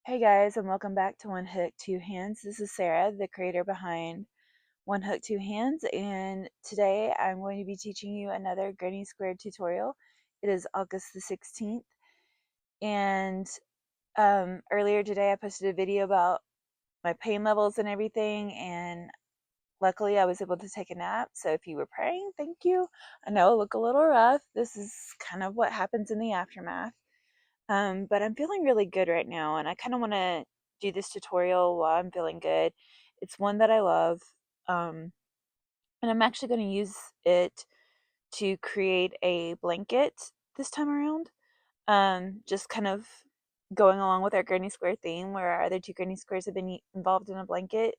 Hey guys, and welcome back to One Hook, Two Hands. This is Sarah, the creator behind One Hook, Two Hands, and today I'm going to be teaching you another granny square tutorial. It is August the 16th, and earlier today I posted a video about my pain levels and everything, and luckily I was able to take a nap. So if you were praying, thank you. I know I look a little rough. This is kind of what happens in the aftermath. But I'm feeling really good right now, and I kind of want to do this tutorial while I'm feeling good. It's one that I love, um, and I'm actually going to use it to create a blanket this time around. Just kind of going along with our Granny Square theme, where our other two Granny Squares have been involved in a blanket,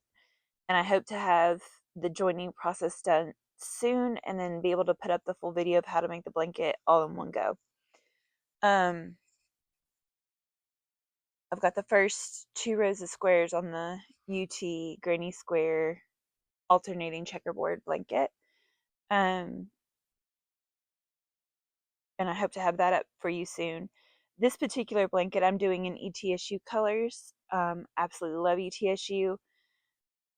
and I hope to have the joining process done soon, and then be able to put up the full video of how to make the blanket all in one go. Um, I've got the first two rows of squares on the UT Granny Square alternating checkerboard blanket. Um, and I hope to have that up for you soon. This particular blanket I'm doing in ETSU colors. Absolutely love ETSU.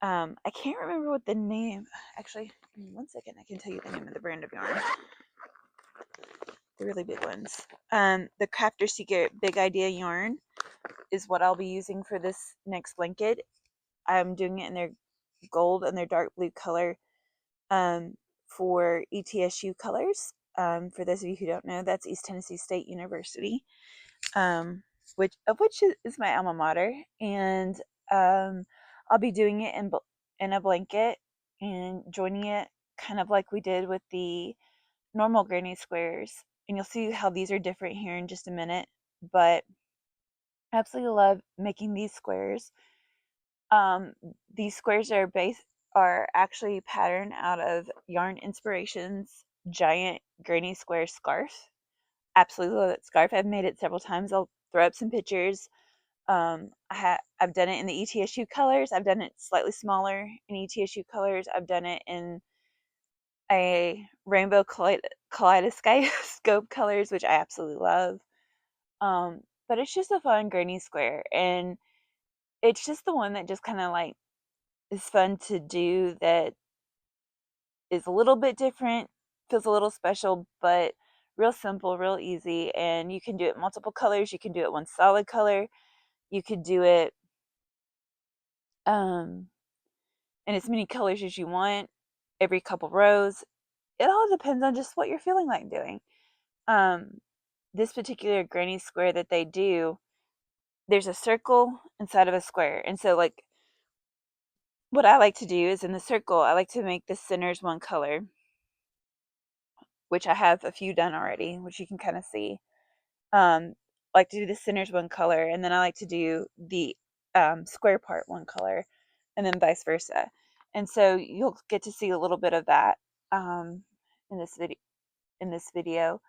I can't remember what the name, actually, give me 1 second, I can tell you the name of the brand of yarn. The really big ones. The Crafter Secret Big Idea yarn is what I'll be using for this next blanket. I'm doing it in their gold and their dark blue color for ETSU colors. For those of you who don't know, that's East Tennessee State University, which is my alma mater, and I'll be doing it in a blanket and joining it kind of like we did with the normal granny squares. And you'll see how these are different here in just a minute, but I absolutely love making these squares. Um, these squares are actually patterned out of Yarn Inspirations giant granny square scarf. Absolutely love that scarf. I've made it several times. I'll throw up some pictures. I've done it in the ETSU colors. I've done it slightly smaller in ETSU colors. I've done it in a rainbow kaleidoscope colors, which I absolutely love. But it's just a fun granny square, and it's just the one that just kind of like is fun to do, that is a little bit different, feels a little special, but real simple, real easy. And you can do it multiple colors. You can do it one solid color. You could do it um, in as many colors as you want, every couple rows. It all depends on just what you're feeling like doing. Um, this particular granny square that they do, there's a circle inside of a square. And so, like, what I like to do is in the circle, I like to make the centers one color, which I have a few done already, which you can kind of see. Like to do the centers one color, and then I like to do the square part one color, and then vice versa. And so you'll get to see a little bit of that um, in this video. In this video,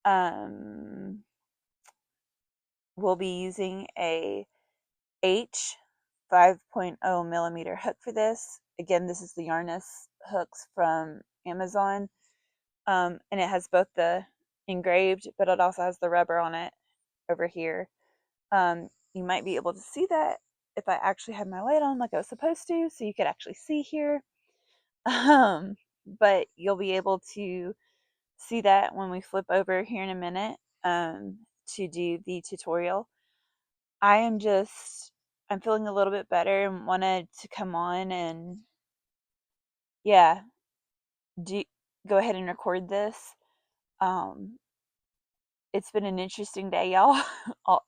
um, we'll be using a H 5.0 millimeter hook for this. Again, this is the Yarnus hooks from Amazon, and it has both the engraved, but it also has the rubber on it over here. You might be able to see that if I actually had my light on like I was supposed to, so you could actually see here. But you'll be able to see that when we flip over here in a minute to do the tutorial. I'm feeling a little bit better and wanted to come on and, yeah, do go ahead and record this. Um, it's been an interesting day, y'all,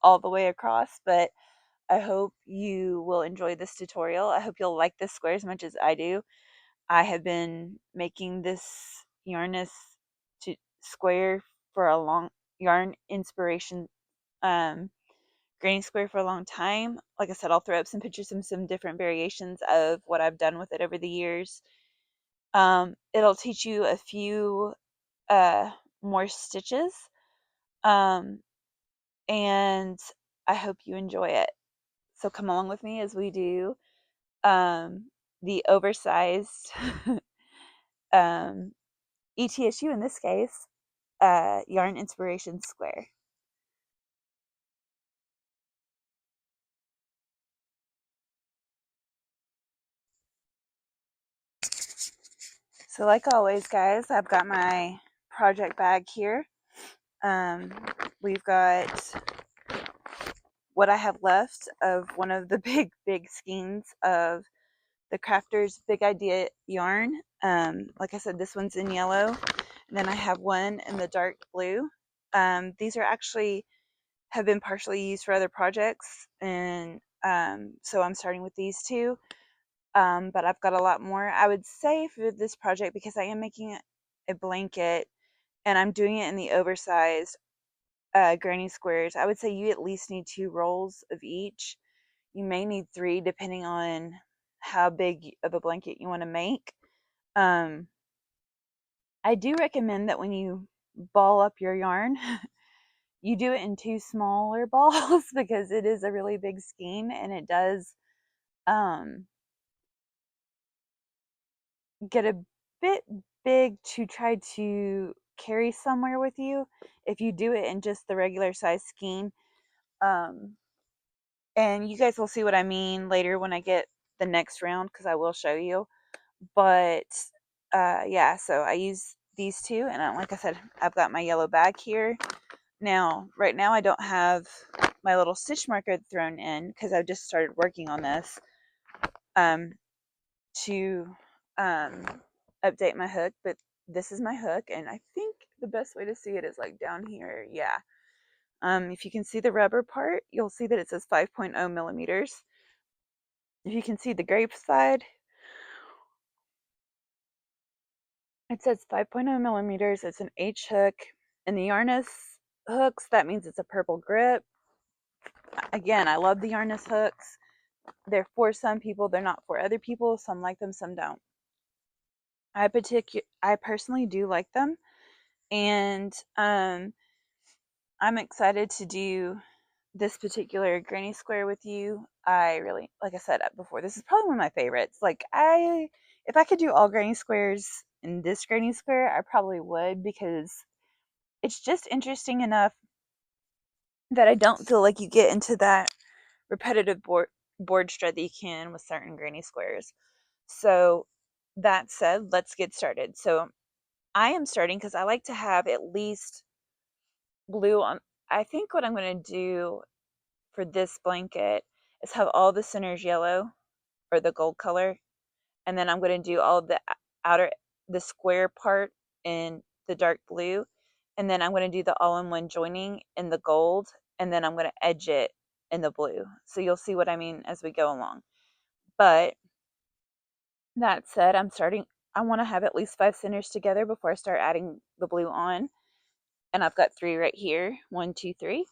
all the way across, but I hope you will enjoy this tutorial. I hope you'll like this square as much as I do. I have been making this Yarnus square for a long yarn inspiration granny square for a long time. Like I said, I'll throw up some pictures of some different variations of what I've done with it over the years. It'll teach you a few more stitches, um, and I hope you enjoy it. So come along with me as we do the oversized ETSU, in this case, Yarn Inspiration Square. So like always, guys, I've got my project bag here. Um, we've got what I have left of one of the big skeins of the Crafter's Big Idea yarn. Like I said, this one's in yellow. And then I have one in the dark blue. These are actually have been partially used for other projects, and so I'm starting with these two. But I've got a lot more. I would say for this project, because I am making a blanket and I'm doing it in the oversized granny squares, I would say you at least need 2 rolls of each. You may need 3 depending on how big of a blanket you want to make. Um, I do recommend that when you ball up your yarn, you do it in 2 smaller balls because it is a really big skein and it does um, get a bit big to try to carry somewhere with you if you do it in just the regular size skein. Um, and you guys will see what I mean later when I get the next round because I will show you. But yeah, so I use these two, and like I said, I've got my yellow bag here. Now, right now I don't have my little stitch marker thrown in because I've just started working on this um, to update my hook, but this is my hook, and I think the best way to see it is like down here. Yeah. If you can see the rubber part, you'll see that it says 5.0 millimeters. If you can see the grape side, it says 5.0 millimeters. It's an H hook. And the Yarnus hooks, that means it's a purple grip. Again, I love the Yarnus hooks. They're for some people, they're not for other people. Some like them, some don't. I personally do like them, and I'm excited to do this particular granny square with you. I really, like I said before, this is probably one of my favorites. If I could do all granny squares in this granny square, I probably would because it's just interesting enough that I don't feel like you get into that repetitive board strut that you can with certain granny squares. So that said, let's get started. So I am starting because I like to have at least blue on. I think what I'm going to do for this blanket is have all the centers yellow or the gold color, and then I'm going to do all of the outer, the square part in the dark blue, and then I'm going to do the all-in-one joining in the gold, and then I'm going to edge it in the blue. So you'll see what I mean as we go along. But that said, I want to have at least 5 centers together before I start adding the blue on. And I've got 3 right here. 1, 2, 3.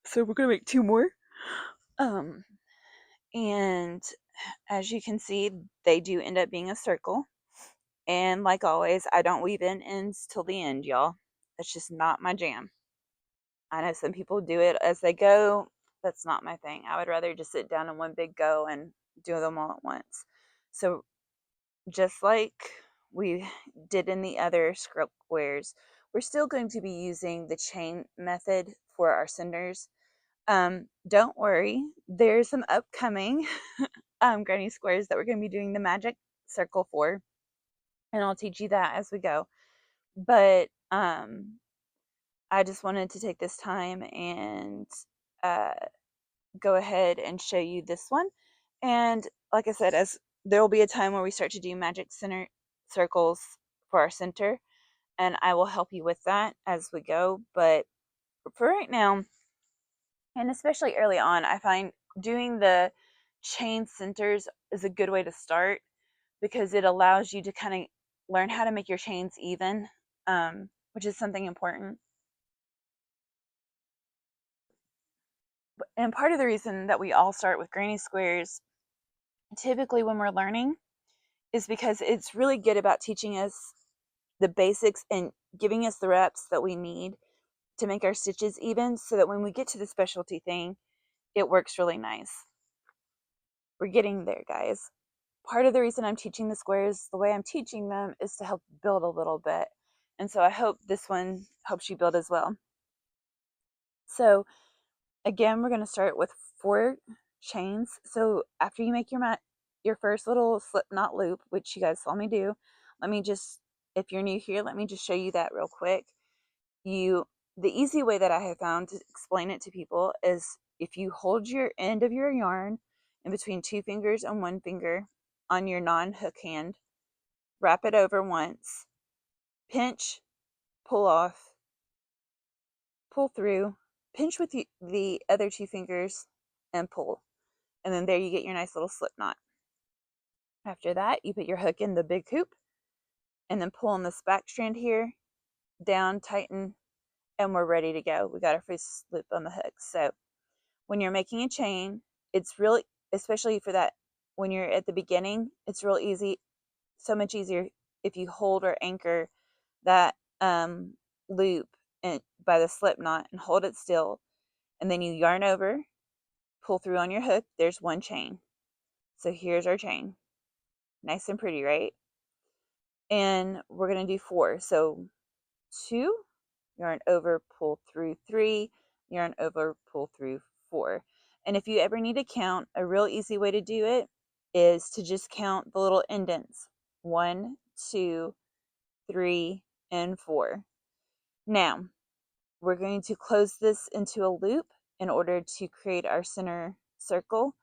So we're going to make 2 more. Um, and as you can see, they do end up being a circle. And like always, I don't weave in ends till the end, y'all. That's just not my jam. I know some people do it as they go. That's not my thing. I would rather just sit down in one big go and do them all at once. So just like we did in the other squares, we're still going to be using the chain method for our cinders. Don't worry, there's some upcoming granny squares that we're going to be doing the magic circle for, and I'll teach you that as we go. But I just wanted to take this time and uh, go ahead and show you this one. And like I said, as there will be a time where we start to do magic center circles for our center, and I will help you with that as we go. But for right now, and especially early on, I find doing the chain centers is a good way to start because it allows you to kind of learn how to make your chains even, which is something important. And part of the reason that we all start with granny squares typically when we're learning is because it's really good about teaching us the basics and giving us the reps that we need to make our stitches even so that when we get to the specialty thing, it works really nice. We're getting there, guys. Part of the reason I'm teaching the squares the way I'm teaching them is to help build a little bit. And so I hope this one helps you build as well. So again, we're going to start with 4 chains. So after you make your first little slip knot loop, which you guys saw me do, Let me just, if you're new here, let me just show you that real quick. The easy way that I have found to explain it to people is if you hold your end of your yarn in between 2 fingers and 1 finger on your non-hook hand, wrap it over once, pinch, pull off, pull through, pinch with the other 2 fingers, and pull. And then there you get your nice little slip knot. After that, you put your hook in the big hoop, and then pull on this back strand here, down, tighten, and we're ready to go. We got our first loop on the hook. So when you're making a chain, it's really, especially for that, when you're at the beginning, it's real easy, so much easier if you hold or anchor that loop by the slip knot and hold it still, and then you yarn over, pull through on your hook. There's 1 chain. So here's our chain. Nice and pretty, right? And we're going to do 4. So 2, yarn over, pull through 3, yarn over, pull through 4. And if you ever need to count, a real easy way to do it is to just count the little indents. 1, 2, 3, and 4. Now, we're going to close this into a loop in order to create our center circle.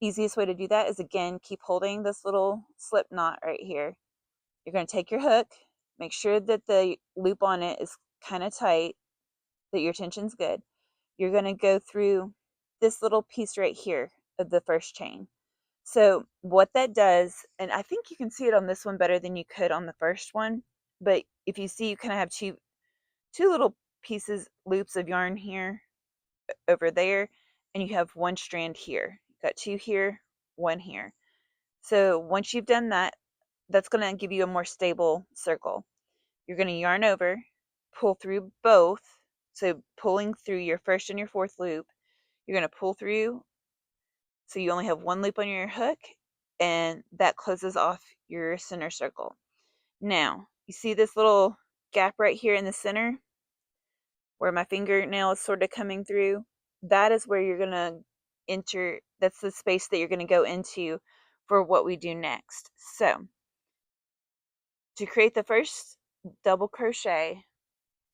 Easiest way to do that is, again, keep holding this little slip knot right here. You're going to take your hook, make sure that the loop on it is kind of tight, that your tension's good. You're going to go through this little piece right here of the first chain. So what that does, and I think you can see it on this one better than you could on the first one, but if you see, you kind of have two little pieces, loops of yarn here, over there, and you have 1 strand here. You've got 2 here, 1 here. So once you've done that, that's going to give you a more stable circle. You're going to yarn over, pull through both. So pulling through your first and your 4th loop, you're going to pull through, so you only have 1 loop on your hook, and that closes off your center circle. Now, you see this little gap right here in the center where my fingernail is sort of coming through? That is where you're going to enter, that's the space that you're going to go into for what we do next. So, to create the first double crochet,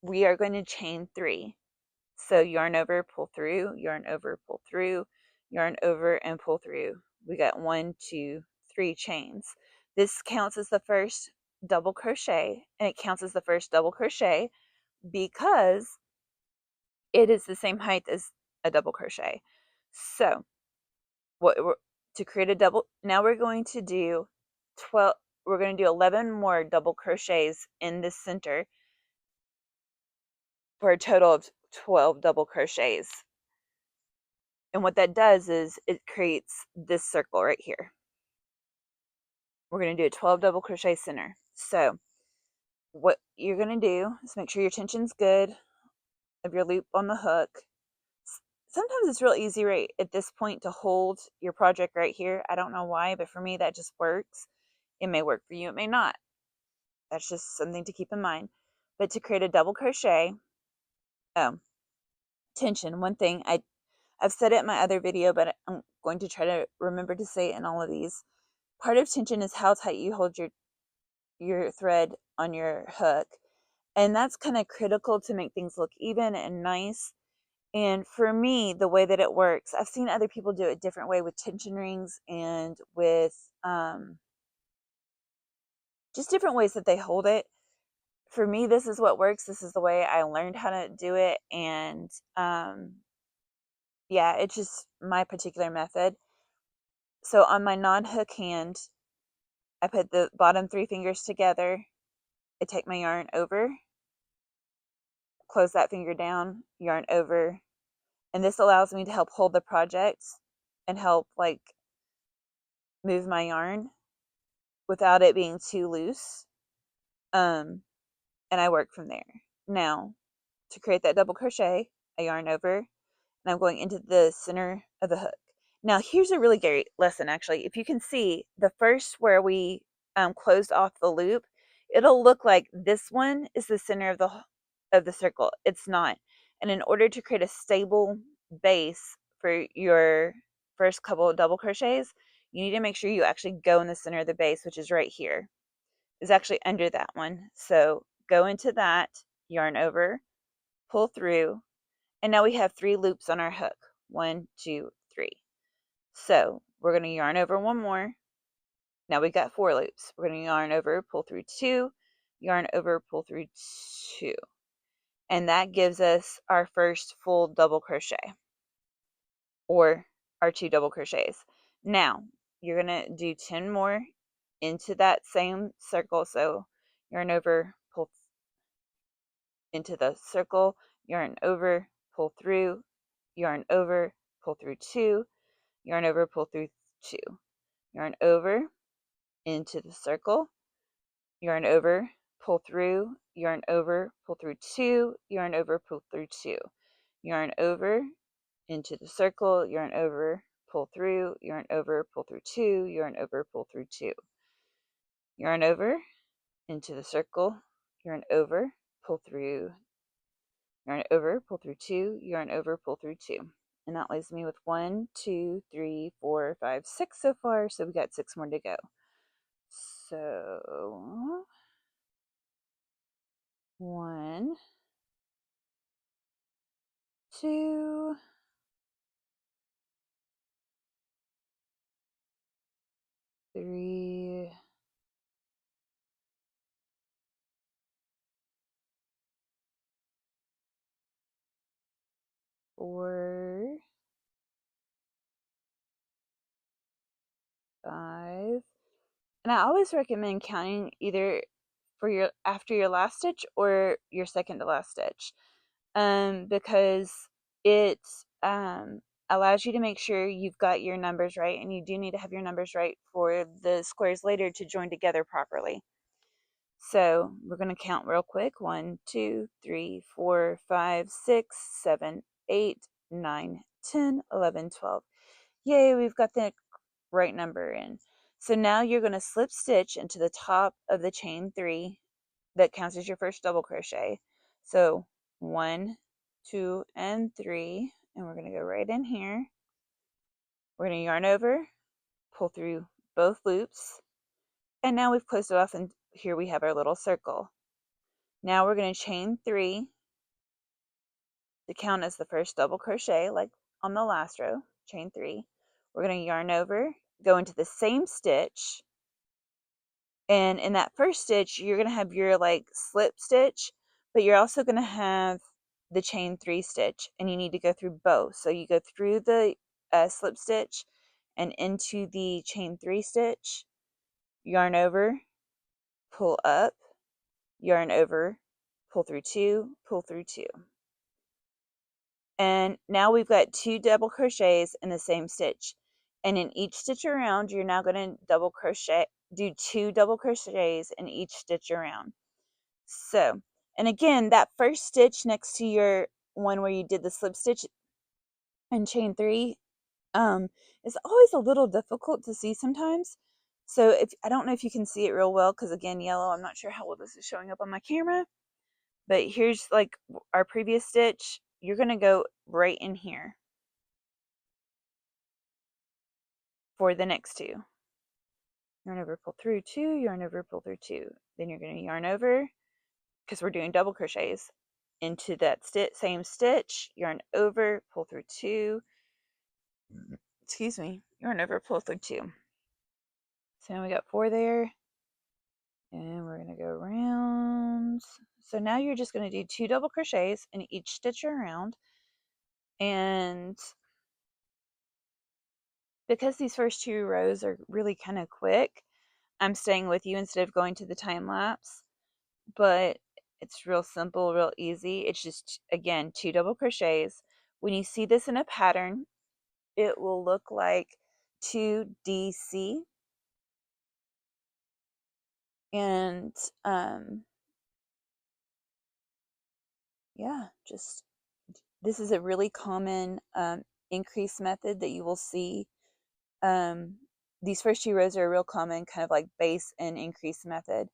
we are going to chain 3. So yarn over, pull through, yarn over, pull through, yarn over, and pull through. We got 1, 2, 3 chains. This counts as the first double crochet, and it counts as the first double crochet because it is the same height as a double crochet. So to create a double, now we're going to do 12, we're going to do 11 more double crochets in the center for a total of 12 double crochets. And what that does is it creates this circle right here. We're going to do a 12 double crochet center. So what you're going to do is make sure your tension's good of your loop on the hook. Sometimes it's real easy right at this point to hold your project right here. I don't know why, but for me that just works. It may work for you, it may not. That's just something to keep in mind. But to create a double crochet, tension, one thing, I've said it in my other video, but I'm going to try to remember to say it in all of these. Part of tension is how tight you hold your thread on your hook. And that's kind of critical to make things look even and nice. And for me, the way that it works, I've seen other people do it a different way with tension rings and with just different ways that they hold it. For me, this is what works. This is the way I learned how to do it. And yeah, it's just my particular method. So on my non-hook hand, I put the bottom 3 fingers together. I take my yarn over, close that finger down, yarn over, and this allows me to help hold the project and help like move my yarn without it being too loose. And I work from there. Now, to create that double crochet, I yarn over, and I'm going into the center of the hook. Now, here's a really great lesson, actually. If you can see, the first where we closed off the loop, it'll look like this one is the center of the circle. It's not. And in order to create a stable base for your first couple of double crochets, you need to make sure you actually go in the center of the base, which is right here. is actually under that one. So go into that, yarn over, pull through, and now we have 3 loops on our hook. 1, 2, 3. So we're going to yarn over one more. Now we got 4 loops. We're going to yarn over, pull through 2, yarn over, pull through 2. And that gives us our first full double crochet, or our 2 double crochets. Now you're going to do 10 more into that same circle. So yarn over, pull into the circle, yarn over, pull through, yarn over, pull through 2, yarn over, pull through 2, yarn over into the circle, yarn over, pull through, yarn over, pull through 2, yarn over, pull through 2, yarn over into the circle, yarn over, pull through, yarn over, pull through 2, yarn over, pull through 2, yarn over into the circle, yarn over, pull through, yarn over, pull through 2, yarn over, pull through 2. And that leaves me with 1, 2, 3, 4, 5, 6 so far, so we got 6 more to go. So 1, 2, 3, 4, 5. And I always recommend counting either for your after your last stitch or your second to last stitch, because it allows you to make sure you've got your numbers right, and you do need to have your numbers right for the squares later to join together properly. So we're going to count real quick. 1, 2, 3, 4, 5, 6, 7, 8, 9, 10, 11, 12. Yay, we've got the right number in. So now you're going to slip stitch into the top of the chain 3 that counts as your first double crochet. So 1, 2, and 3, and we're going to go right in here. We're going to yarn over, pull through both loops, and now we've closed it off, and here we have our little circle. Now we're going to chain 3 to count as the first double crochet, like on the last row. Chain 3. We're going to yarn over, go into the same stitch, and in that first stitch you're going to have your like slip stitch, but you're also going to have the chain 3 stitch, and you need to go through both. So you go through the slip stitch and into the chain 3 stitch, yarn over, pull up, yarn over, pull through 2, pull through 2. And now we've got 2 double crochets in the same stitch, and in each stitch around you're now going to double crochet, do 2 double crochets in each stitch around. So, and again, that first stitch next to your one where you did the slip stitch and chain 3 is always a little difficult to see sometimes. So if I don't know if you can see it real well, because again, yellow, I'm not sure how well this is showing up on my camera, but here's like our previous stitch. You're going to go right in here for the next 2. Yarn over, pull through 2, yarn over, pull through 2. Then you're going to yarn over, because we're doing double crochets, into that same stitch, yarn over, pull through 2, excuse me, yarn over, pull through 2. So now we got 4 there, and we're going to go around. So now you're just going to do 2 double crochets in each stitch around, and because these first 2 rows are really kind of quick, I'm staying with you instead of going to the time lapse, but it's real simple, real easy. It's just, again, 2 double crochets. When you see this in a pattern, it will look like 2DC, and yeah, just this is a really common increase method that you will see. These first 2 rows are a real common kind of like base and increase method.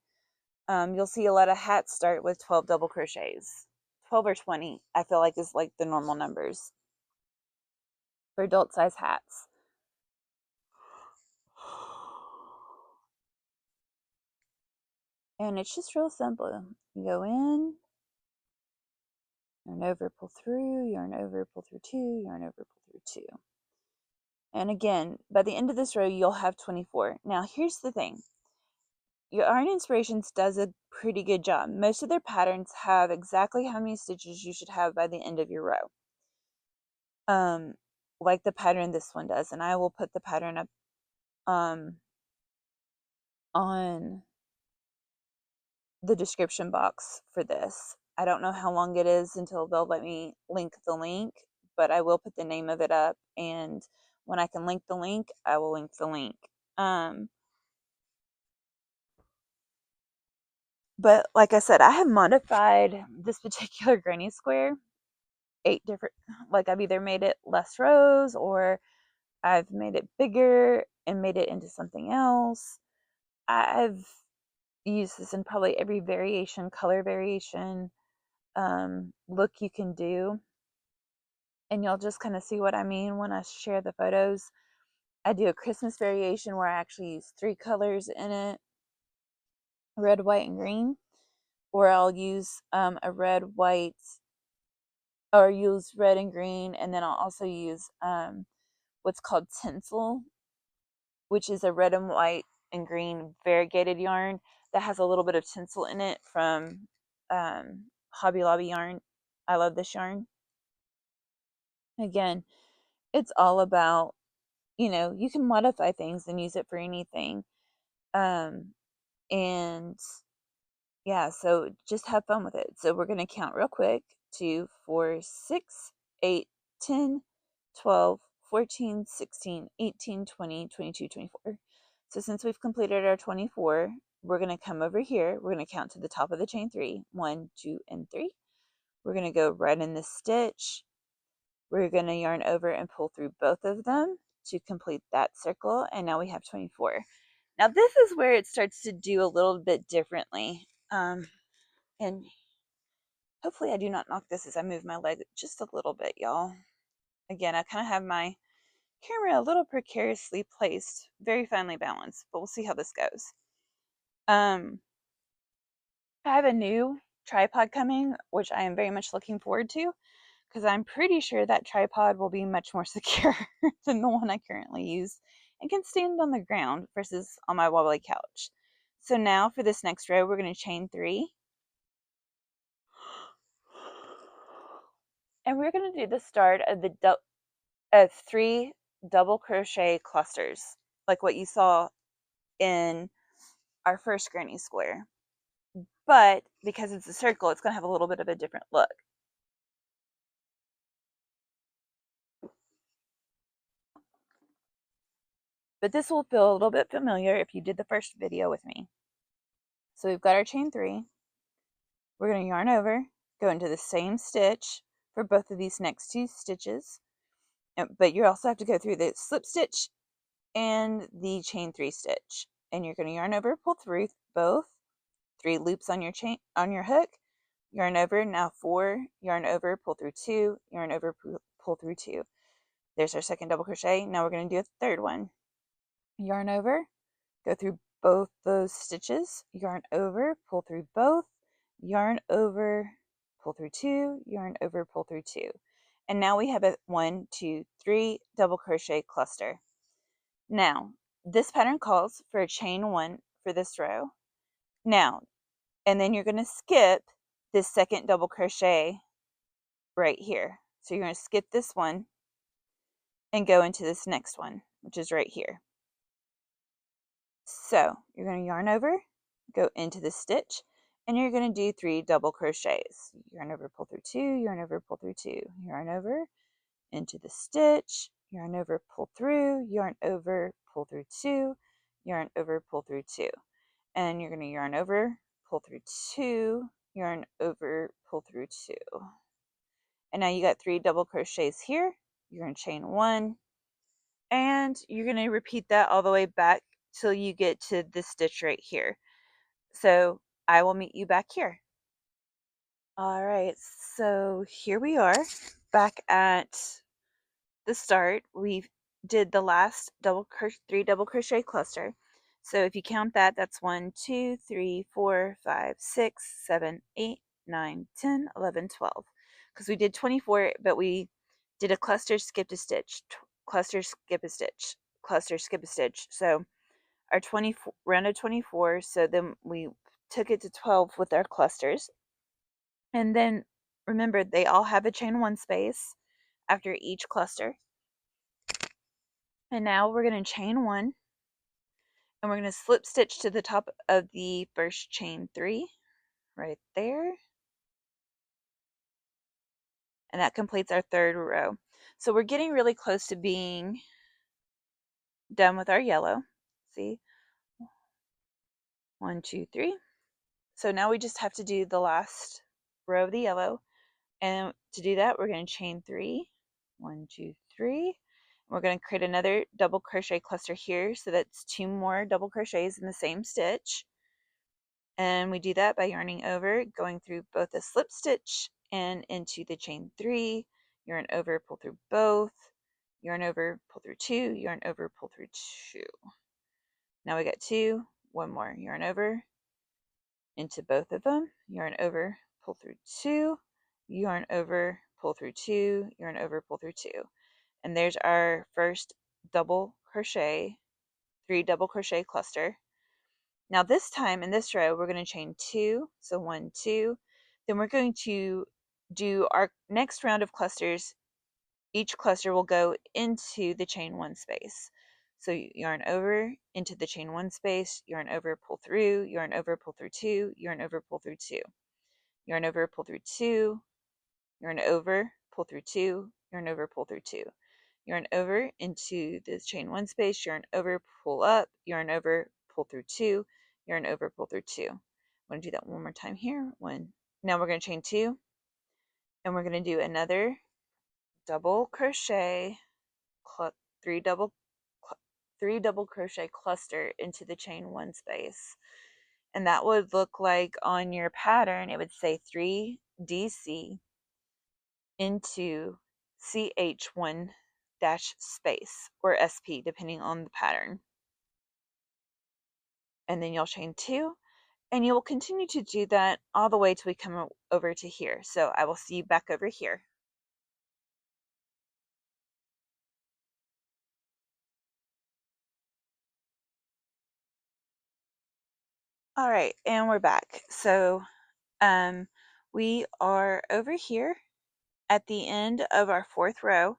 You'll see a lot of hats start with 12 double crochets. 12 or 20, I feel like, is like the normal numbers for adult size hats. And it's just real simple. You go in, yarn over, pull through, yarn over, pull through 2, yarn over, pull through 2. And again, by the end of this row, you'll have 24. Now, here's the thing. Your Yarn Inspirations does a pretty good job. Most of their patterns have exactly how many stitches you should have by the end of your row. Like the pattern this one does. And I will put the pattern up on the description box for this. I don't know how long it is until they'll let me link the link, but I will put the name of it up, and when I can link the link, I will link the link. But like I said, I have modified this particular granny square 8 different, like I've either made it less rows or I've made it bigger and made it into something else. I've used this in probably every variation, color variation, look you can do. And you'll just kind of see what I mean when I share the photos. I do a Christmas variation where I actually use 3 colors in it, red, white, and green. Or I'll use a red, white, or use red and green, and then I'll also use what's called tinsel, which is a red and white and green variegated yarn that has a little bit of tinsel in it from Hobby Lobby yarn. I love this yarn. Again, it's all about, you can modify things and use it for anything. And yeah, so just have fun with it. So we're going to count real quick: 2, 4, 6, 8, 10, 12, 14, 16, 18, 20, 22, 24. So since we've completed our 24, we're going to come over here. We're going to count to the top of the chain 3. 1, 2, and 3. We're going to go right in this stitch. We're going to yarn over and pull through both of them to complete that circle. And now we have 24. Now this is where it starts to do a little bit differently. And hopefully I do not knock this as I move my leg just a little bit, y'all. Again, I kind of have my camera a little precariously placed, very finely balanced, but we'll see how this goes. I have a new tripod coming, which I am very much looking forward to, because I'm pretty sure that tripod will be much more secure than the one I currently use and can stand on the ground versus on my wobbly couch. So now for this next row, we're going to chain 3. And we're going to do the start of the 3 double crochet clusters, like what you saw in our first granny square. But because it's a circle, it's going to have a little bit of a different look. But this will feel a little bit familiar if you did the first video with me. So we've got our chain 3. We're going to yarn over, go into the same stitch for both of these next 2 stitches. But you also have to go through the slip stitch and the chain 3 stitch. And you're going to yarn over, pull through both, 3 loops on your chain, on your hook, yarn over, now 4, yarn over, pull through 2, yarn over, pull through 2. There's our second double crochet. Now we're going to do a third one. Yarn over, go through both those stitches, yarn over, pull through both, yarn over, pull through 2, yarn over, pull through 2. And now we have a 1, 2, 3 double crochet cluster. Now, this pattern calls for a chain 1 for this row. Now, and then you're going to skip this second double crochet right here. So you're going to skip this one and go into this next one, which is right here. So you're going to yarn over, go into the stitch, and you're going to do 3 double crochets. Yarn over, pull through 2, yarn over, pull through 2, yarn over, into the stitch, yarn over, pull through, yarn over, pull through 2, yarn over, pull through 2. And you're going to yarn over, pull through 2, yarn over, pull through 2. And now you got 3 double crochets here. You're going to chain 1, and you're going to repeat that all the way back till you get to this stitch right here. So I will meet you back here. All right, so here we are back at the start. We did the last 3 double crochet cluster. So if you count that, that's 1, 2, 3, 4, 5, 6, 7, 8, 9, 10, 11, 12. Because we did 24, but we did a cluster, skipped a stitch, cluster, skip a stitch, cluster, skip a stitch. So our 24 round of 24. So then we took it to 12 with our clusters. And then remember, they all have a chain one space after each cluster. And now we're going to chain one, and we're going to slip stitch to the top of the first chain three right there. And that completes our third row. So we're getting really close to being done with our yellow. See, 1, 2, 3. So now we just have to do the last row of the yellow. And to do that, we're going to chain 3, 1, 2, 3. We're going to create another double crochet cluster here, so that's 2 more double crochets in the same stitch. And we do that by yarning over, going through both a slip stitch and into the chain 3, yarn over, pull through both, yarn over, pull through 2, yarn over, pull through 2. Now we got 2, 1 more, yarn over into both of them, yarn over, pull through 2, yarn over, pull through 2, yarn over, pull through 2. And there's our first double crochet, 3 double crochet cluster. Now this time in this row, we're going to chain 2, so 1, 2. Then we're going to do our next round of clusters. Each cluster will go into the chain 1 space. So yarn over into the chain 1 space, yarn over, pull through, yarn over, pull through 2, yarn over, pull through 2, yarn over, pull through 2, yarn over, pull through 2, yarn over, pull through 2. Yarn over into the chain 1 space, yarn over, pull up, yarn over, pull through 2, yarn over, pull through 2. I'm going to do that one more time here. 1. Now we're going to chain 2, and we're going to do another double crochet, 3 double 3 double crochet cluster into the chain 1 space. And that would look like on your pattern, it would say 3 DC into CH1 dash space, or SP, depending on the pattern. And then you'll chain 2, and you will continue to do that all the way till we come over to here. So I will see you back over here. All right, and we're back. So we are over here at the end of our 4th row.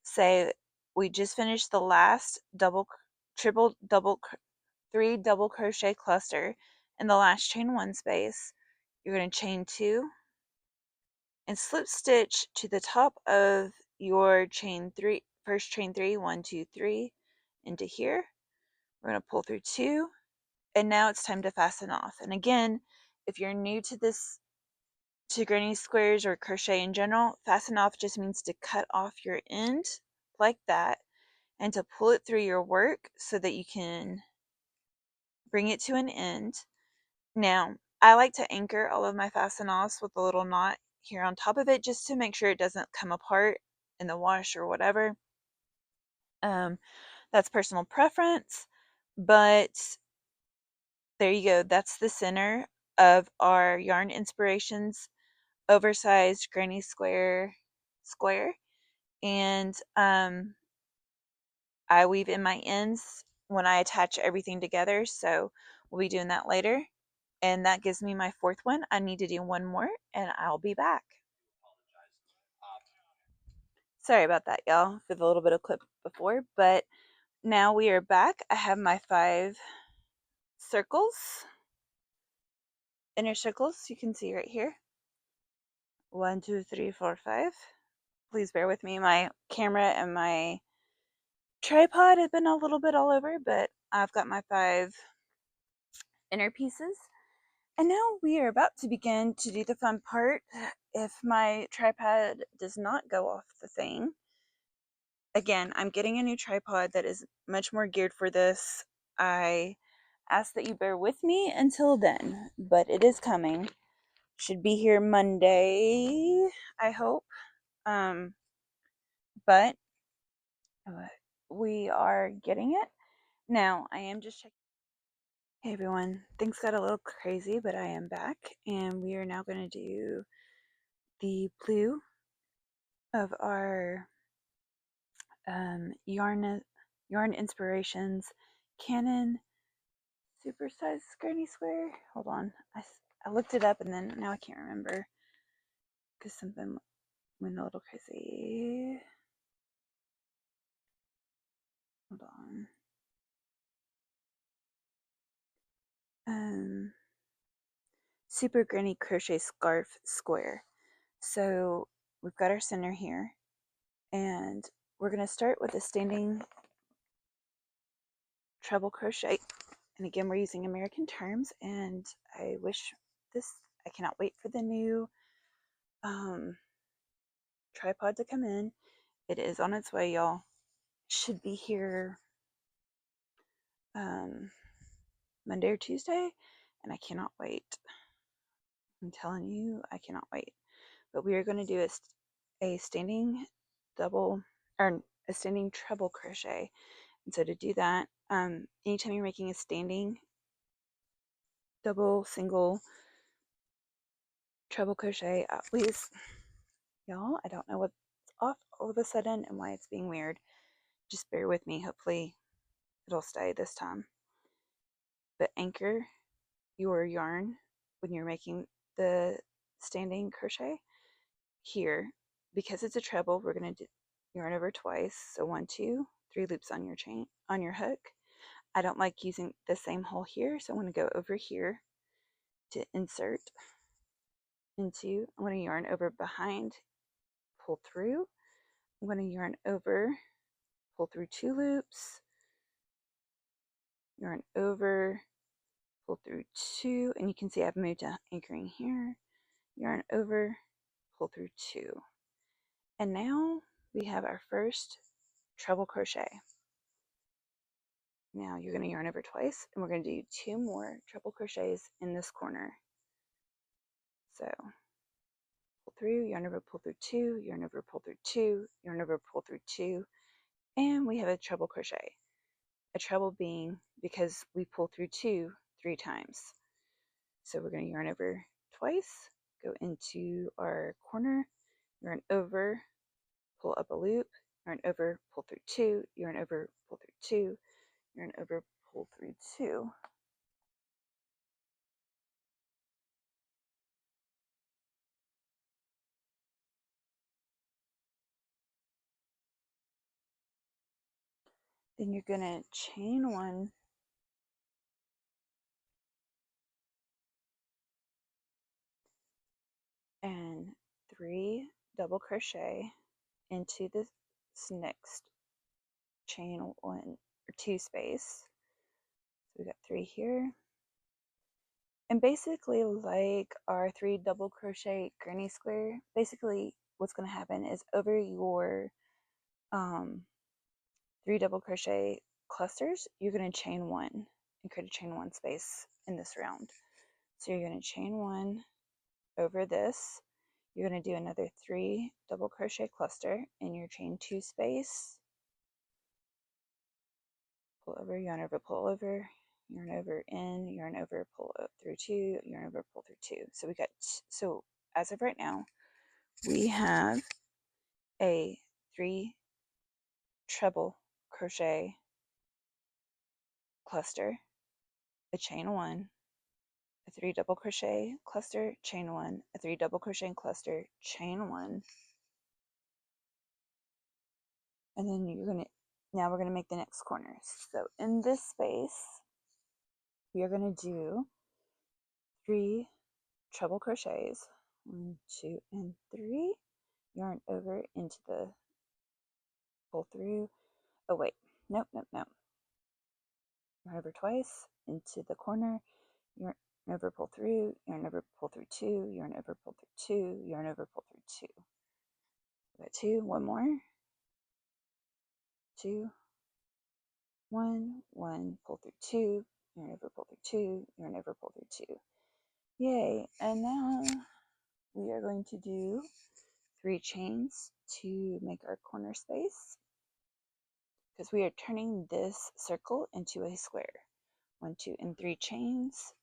Say we just finished the last double, triple, double, 3 double crochet cluster in the last chain 1 space. You're going to chain 2 and slip stitch to the top of your chain 3, first chain 3, 1, 2, 3, into here. We're going to pull through 2, and now it's time to fasten off. And again, if you're new to this, to granny squares or crochet in general, fasten off just means to cut off your end like that and to pull it through your work so that you can bring it to an end. Now, I like to anchor all of my fasten offs with a little knot here on top of it just to make sure it doesn't come apart in the wash or whatever. That's personal preference, but there you go. That's the center of our Yarn Inspirations oversized granny square. And I weave in my ends when I attach everything together, so we'll be doing that later. And that gives me my 4th one. I need to do one more, and I'll be back. Sorry about that, y'all, for the little bit of clip before, but now we are back. I have my 5 circles, inner circles, you can see right here. 1, 2, 3, 4, 5. Please bear with me. My camera and my tripod have been a little bit all over, but I've got my 5 inner pieces. And now we are about to begin to do the fun part. If my tripod does not go off the thing, again, I'm getting a new tripod that is much more geared for this. I ask that you bear with me until then, but it is coming. Should be here Monday, I hope. But we are getting it. Now, I am just checking. Hey everyone, things got a little crazy, but I am back and we are now going to do the blue of our yarn inspirations Canon supersized granny square. Hold on, I looked it up and then now I can't remember because something went a little crazy. Hold on. Super granny crochet scarf square. So we've got our center here and we're going to start with a standing treble crochet, and again we're using American terms, and I cannot wait for the new tripod to come in. It is on its way, y'all. Should be here Monday or Tuesday, and I cannot wait. I'm telling you, I cannot wait. But we are going to do a standing double or a standing treble crochet. And so to do that, anytime you're making a standing double, single, treble crochet, please, y'all, I don't know what's off all of a sudden and why it's being weird. Just bear with me. Hopefully it'll stay this time. But anchor your yarn when you're making the standing crochet here. Because it's a treble, we're going to do yarn over twice. So 1, 2, 3 loops on your chain, on your hook. I don't like using the same hole here, so I'm going to go over here to insert into. I'm going to yarn over behind, pull through. I'm going to yarn over, pull through 2 loops, yarn over, pull through 2, and you can see I've moved to anchoring here, yarn over, pull through 2. And now we have our first treble crochet. Now you're going to yarn over twice, and we're going to do 2 more treble crochets in this corner. So pull through, yarn over, pull through 2, yarn over, pull through 2, yarn over, pull through 2, and we have a treble crochet. A treble being because we pull through 2 3 times. So we're going to yarn over twice, go into our corner, yarn over, pull up a loop, yarn over, pull through 2, yarn over, pull through 2, yarn over, pull through 2. Then you're going to chain 1 and 3 double crochet into this next chain 1 or 2 space. So we got 3 here. And basically, like our 3 double crochet granny square, basically what's going to happen is over your 3 double crochet clusters, you're going to chain 1 and create a chain 1 space in this round. So you're going to chain 1 over this. You're going to do another 3 double crochet cluster in your chain 2 space. Pull over, yarn over, pull over, yarn over, in, yarn over, pull up through 2, yarn over, pull through 2. So we got, so as of right now, we have a 3 treble crochet cluster, a chain 1, a 3 double crochet cluster, chain 1, a 3 double crochet cluster, chain 1, and then you're going to, now we're going to make the next corners. So in this space, we are going to do 3 treble crochets, 1, 2, and 3, yarn over into the pull through. Oh wait, nope, yarn over twice into the corner, yarn over, pull through, yarn over, pull through 2, yarn over, pull through 2, yarn over, pull through 2. We got 2, 1 more, 2, 1, 1, pull through 2, yarn over, pull through 2, yarn over, pull through 2. Yay! And now we are going to do 3 chains to make our corner space, because we are turning this circle into a square. 1, 2, and 3 chains.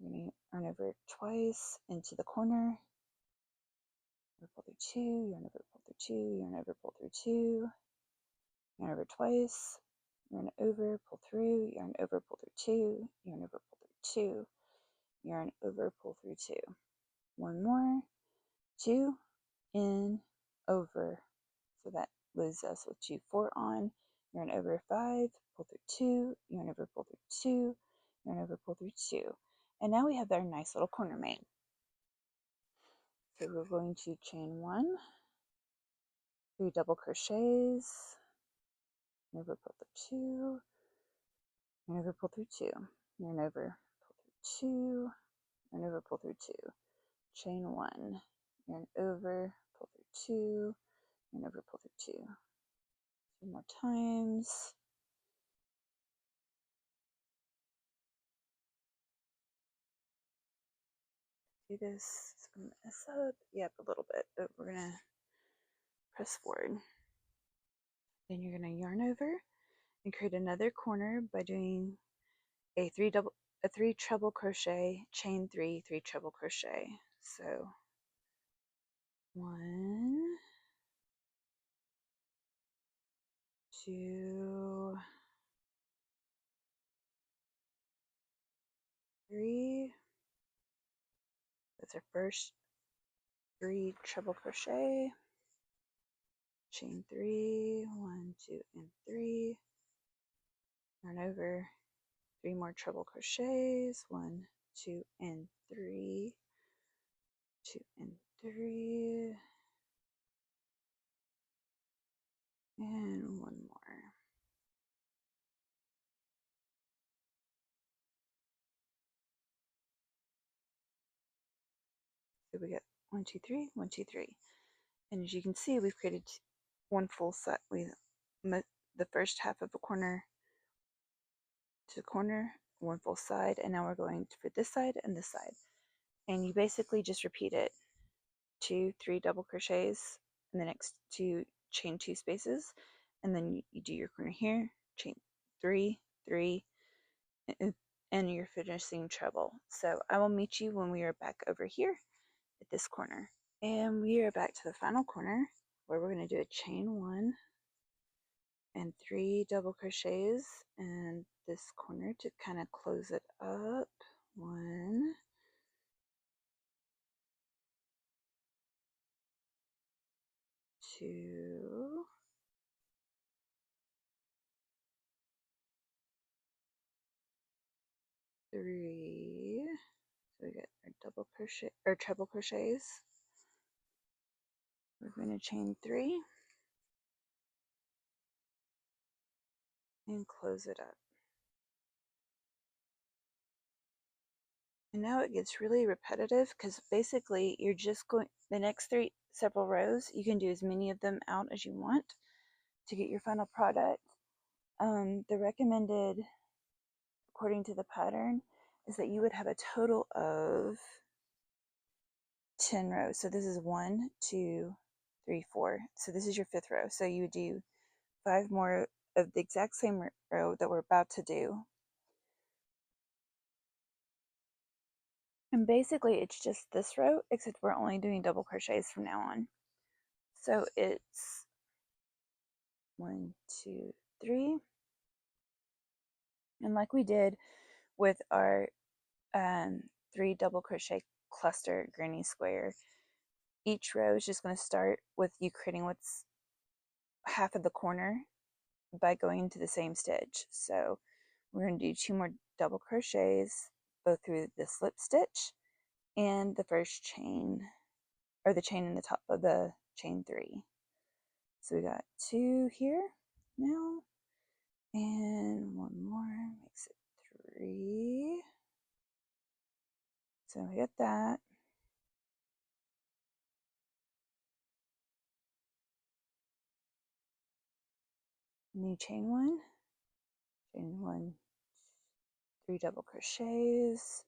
We're going to yarn over twice into the corner, pull through 2, yarn over, pull through 2, yarn over, pull through 2, yarn over twice, yarn over, pull through, yarn over, pull through 2, yarn over, pull through 2, yarn over, pull through 2. One more, 2, in, over. So that was us with 2, 4 on, yarn over 5, pull through 2, yarn over, pull through 2, yarn over, pull through 2. And now we have our nice little corner made. So we're going to chain 1, 3 double crochets, yarn over, pull through 2, yarn over, pull through 2, yarn over, pull through 2, yarn over, pull through 2, chain 1, yarn over, pull through 2, yarn over, pull through 2. 2 more times. Do this, it's going to mess up, yep, a little bit, but we're going to press forward. Then you're going to yarn over and create another corner by doing a 3 treble crochet, chain 3, 3 treble crochet. So 1, 2, 3. That's our first 3 treble crochet, chain 3, 1, 2, and 3, yarn over, 3 more treble crochets, 1, 2, and 3, 2 and 3, and 1 more. So we got 1, 2, 3, 1, 2, 3. And as you can see, we've created one full set. We the first half of a corner to corner, one full side, and now we're going for this side and this side. And you basically just repeat it 2, 3 double crochets in the next 2, chain 2 spaces, and then you do your corner here, chain 3, 3, and you're finishing treble. So I will meet you when we are back over here at this corner. And we are back to the final corner where we're going to do a chain 1 and 3 double crochets in this corner to kind of close it up. 1, 2, 3. So we got our double crochet or treble crochets. We're going to chain 3 and close it up. And now it gets really repetitive because basically you're just going the next 3 several rows, you can do as many of them out as you want to get your final product. The recommended, according to the pattern, is that you would have a total of 10 rows. So this is 1, 2, 3, 4. So this is your 5th row. So you would do 5 more of the exact same row that we're about to do. And basically it's just this row, except we're only doing double crochets from now on. So it's 1, 2, 3. And like we did with our 3 double crochet cluster granny square, each row is just going to start with you creating what's half of the corner by going into the same stitch. So we're going to do 2 more double crochets, both through the slip stitch and the first chain, or the chain in the top of the chain 3. So we got 2 here now, and 1 more makes it 3. So we got that. New chain 1, chain 1, 3 double crochets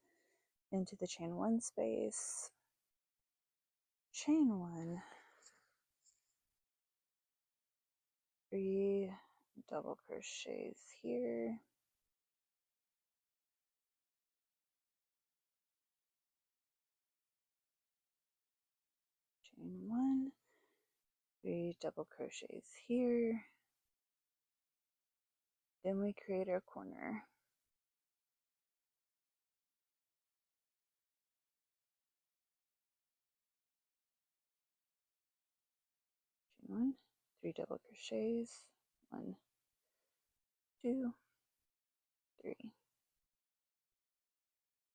into the chain 1 space, chain 1, 3 double crochets here, chain 1, 3 double crochets here, then we create our corner. Chain 1, 3 double crochets, 1, 2, 3.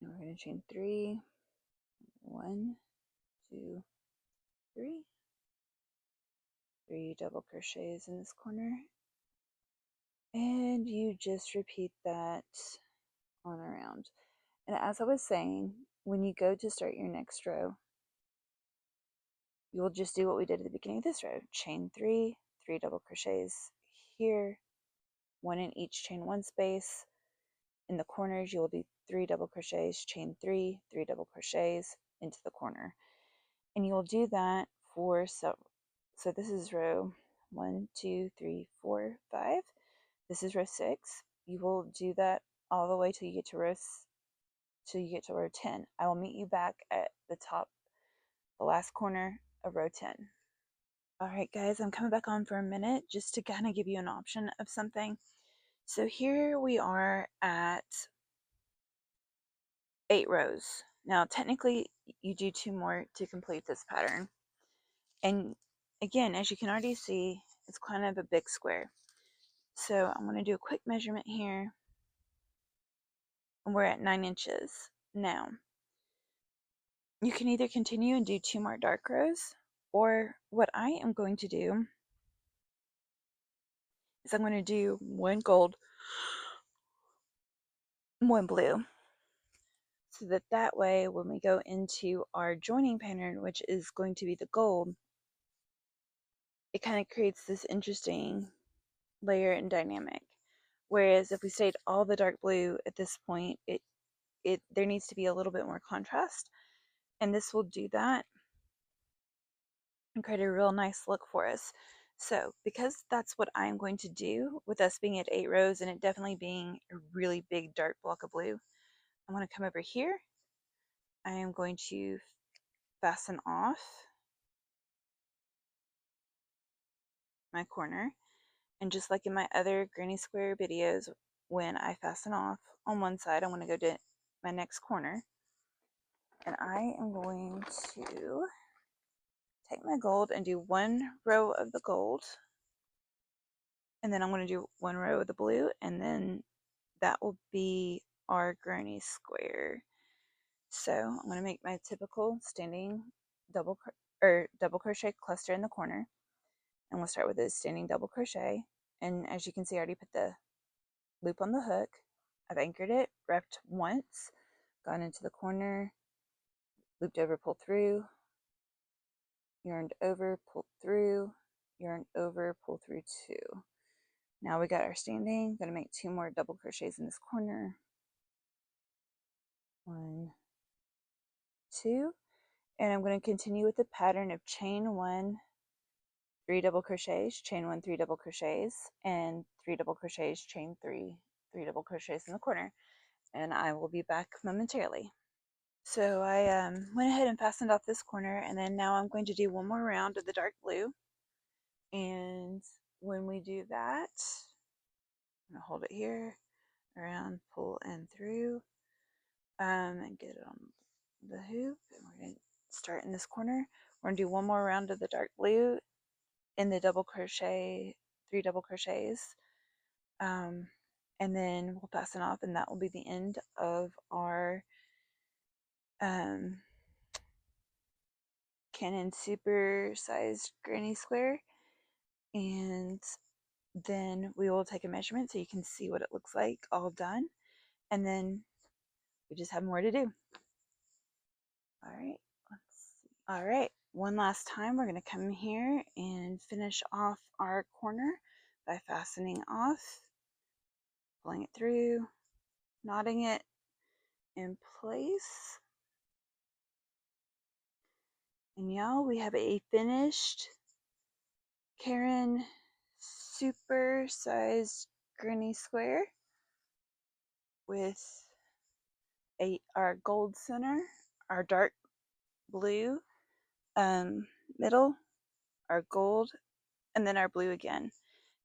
Now we're going to chain 3, 1, 2, 3, 3 double crochets in this corner, and you just repeat that on around. And as I was saying, when you go to start your next row, you will just do what we did at the beginning of this row. Chain 3, 3 double crochets here, 1 in each chain 1 space. In the corners, you will do 3 double crochets, chain 3, 3 double crochets into the corner. And you will do that for so this is row 1, 2, 3, 4, 5. This is row 6. You will do that all the way till you get to row 10. I will meet you back at the top, the last corner of row 10. All right, guys, I'm coming back on for a minute just to kind of give you an option of something. So here we are at 8 rows. Now, technically, you do 2 more to complete this pattern. And again, as you can already see, it's kind of a big square. So I'm going to do a quick measurement here. And we're at 9 inches. Now, you can either continue and do 2 more dark rows, or what I am going to do is I'm going to do 1 gold, 1 blue. So that way, when we go into our joining pattern, which is going to be the gold, it kind of creates this interesting layer and dynamic. Whereas if we stayed all the dark blue at this point, there needs to be a little bit more contrast, and this will do that and create a real nice look for us. So because that's what I'm going to do, with us being at 8 rows and it definitely being a really big dark block of blue, I'm going to come over here. I am going to fasten off my corner, and just like in my other granny square videos, when I fasten off on one side, I'm going to go to my next corner, and I am going to take my gold and do 1 row of the gold, and then I'm going to do 1 row of the blue, and then that will be our granny square. So I'm going to make my typical standing double crochet cluster in the corner, and we'll start with a standing double crochet. And as you can see, I already put the loop on the hook. I've anchored it, wrapped once, gone into the corner, looped over, pulled through, yarned over, pulled through, yarned over, pull through 2. Now we got our standing. Going to make 2 more double crochets in this corner. 1, 2, and I'm going to continue with the pattern of chain 1, 3 double crochets, chain 1, 3 double crochets, and 3 double crochets, chain 3, 3 double crochets in the corner, and I will be back momentarily. So I went ahead and fastened off this corner, and then now I'm going to do 1 more round of the dark blue. And when we do that, I'm going to hold it here, around, pull, and through, and get it on the hoop. And we're going to start in this corner. We're going to do 1 more round of the dark blue in the double crochet, 3 double crochets, and then we'll fasten off, and that will be the end of our Canon super sized granny square. And then we will take a measurement so you can see what it looks like all done, and then we just have more to do. All right, let's see. All right, one last time, we're going to come here and finish off our corner by fastening off, pulling it through, knotting it in place. And y'all, we have a finished Caron super sized granny square with our gold center, our dark blue middle, our gold, and then our blue again.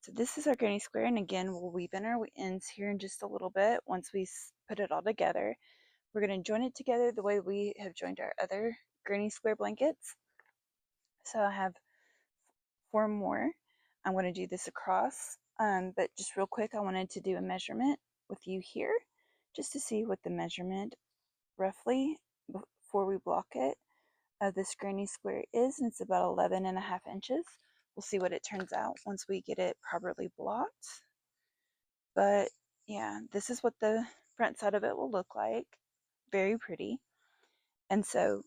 So this is our granny square, and again, we'll weave in our ends here in just a little bit once we put it all together. We're going to join it together the way we have joined our other granny square blankets. So I have 4 more. I'm going to do this across, but just real quick, I wanted to do a measurement with you here just to see what the measurement roughly before we block it of this granny square is, and it's about 11.5 inches. We'll see what it turns out once we get it properly blocked. But yeah, this is what the front side of it will look like. Very pretty. And so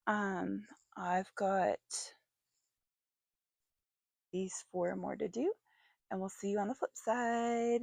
I've got these 4 more to do, and we'll see you on the flip side.